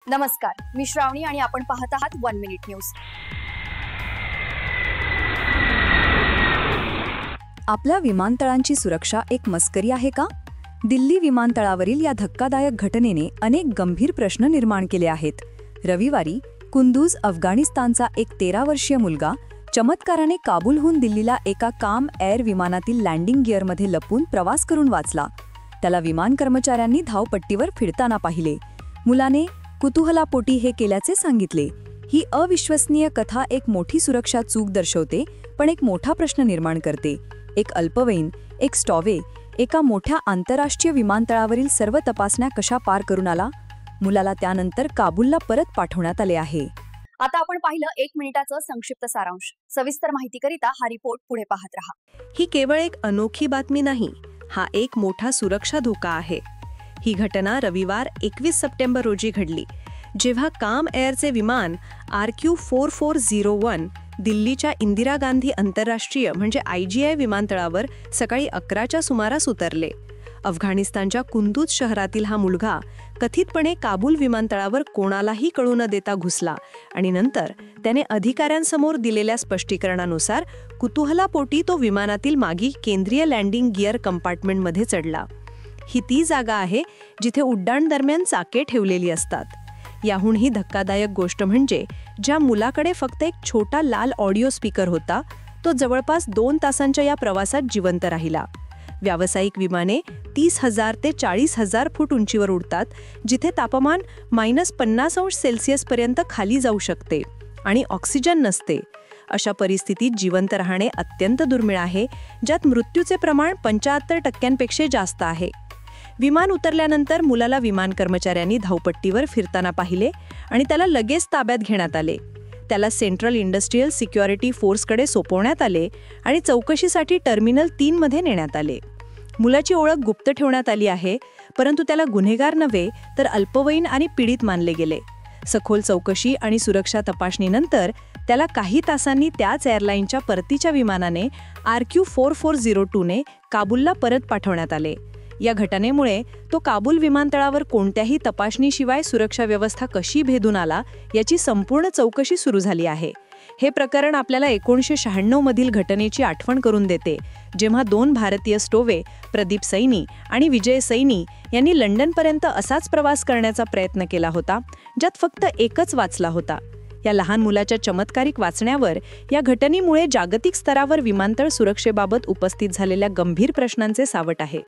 नमस्कार, मी श्रावणी आणि आपण पाहत आहात 1 मिनिट न्यूज। आपल्या विमानतळांची सुरक्षा एक मस्करी आहे का? दिल्ली विमानतळावरील या धक्कादायक घटनेने अनेक गंभीर प्रश्न निर्माण केले आहेत। रविवारी कुंदूज, अफगाणिस्तानचा एक 13 वर्षीय मुलगा चमत्काराने काबूलहून दिल्लीला एका काम एअर विमानातील लँडिंग गिअरमध्ये लपून प्रवास करून वाचला। त्याला विमान कर्मचाऱ्यांनी धावपट्टीवर फिरताना पाहिले। मुलाने कुतूहलापोटी हे केल्याचे सांगितले। ही अविश्वसनीय कथा एक मोठी सुरक्षा चूक दर्शवते, पण एक मोठा प्रश्न निर्माण करते। एक अल्पवयीन, एक स्टॉवे, एका मोठ्या आंतरराष्ट्रीय विमानतळावरील सर्व तपासण्या कशा पार करून आला? मुलाला त्यानंतर काबूलला परत पाठवण्यात आले आहे। आता आपण पाहिलं 1 मिनिटाचं संक्षिप्त सारांश। सविस्तर माहितीकरिता हा रिपोर्ट पुढे पाहत रहा। ही केवळ एक अनोखी बातमी नाही, हा एक मोठा सुरक्षा धोका आहे। ही घटना रविवार 21 सप्टेंबर रोजी घडली, जेव्हा काम एअरचे विमान RQ4401 दिल्लीच्या इंदिरा गांधी आंतरराष्ट्रीय म्हणजे IGI विमानतळावर सकाळी 11च्या सुमारास उतरले। अफगाणिस्तानच्या कुंदूज शहरातील हा मुलगा कथितपणे काबूल विमानतळावर कोणालाही कळू न देता घुसला आणि नंतर त्याने अधिकाऱ्यांसमोर दिलेल्या स्पष्टीकरणानुसार कुतूहलापोटी तो विमानातील मागील केंद्रीय लँडिंग गिअर कंपार्टमेंटमध्ये चढला। ही ती जागा आहे जिथे उड्डाण दरम्यान चाके ठेवलेली असतात। याहूनही धक्कादायक गोष्ट म्हणजे ज्या मुलाकडे फक्त एक छोटा लाल ऑडिओ स्पीकर होता, तो जवळपास 2 तासांच्या या प्रवासात जिवंत राहिला। व्यावसायिक विमाने 30,000 ते 40,000 फूट उंचीवर उडतात, जिथे तापमान -50° पर्यंत खाली जाऊ शकते आणि ऑक्सिजन नसते। अशा परिस्थितीत जिवंत राहणे अत्यंत दुर्मिळ आहे, ज्यात मृत्यूचे प्रमाण 75% जास्त आहे। विमान उतरल्यानंतर मुलाला विमान कर्मचाऱ्यांनी धावपट्टीवर फिरताना पाहिले आणि त्याला लगेच ताब्यात घेण्यात आले। त्याला सेंट्रल इंडस्ट्रियल सिक्युरिटी फोर्सकडे सोपवण्यात आले आणि चौकशीसाठी टर्मिनल 3 मध्ये नेण्यात आले। मुलाची ओळख गुप्त ठेवण्यात आली आहे, परंतु त्याला गुन्हेगार नव्हे तर अल्पवयीन आणि पीडित मानले गेले। सखोल चौकशी आणि सुरक्षा तपासणीनंतर त्याला काही तासांनी त्याच एअरलाईनच्या परतीच्या विमानाने RQ4402 ने काबूलला परत पाठवण्यात आले। या घटनेमुळे तो काबूल विमानतळावर कोणत्याही तपासणीशिवाय सुरक्षा व्यवस्था कशी भेदून आला याची संपूर्ण चौकशी सुरू झाली आहे। हे प्रकरण आपल्याला 1996 मधील घटनेची आठवण करून देते, जेव्हा 2 भारतीय स्टोवे प्रदीप सैनी आणि विजय सैनी यांनी लंडनपर्यंत असाच प्रवास करण्याचा प्रयत्न केला होता, ज्यात फक्त एकच वाचला होता। या लहान मुलाच्या चमत्कारिक वाचण्यावर या घटनेमुळे जागतिक स्तरावर विमानतळ सुरक्षेबाबत उपस्थित झालेल्या गंभीर प्रश्नांचे सावट आहे।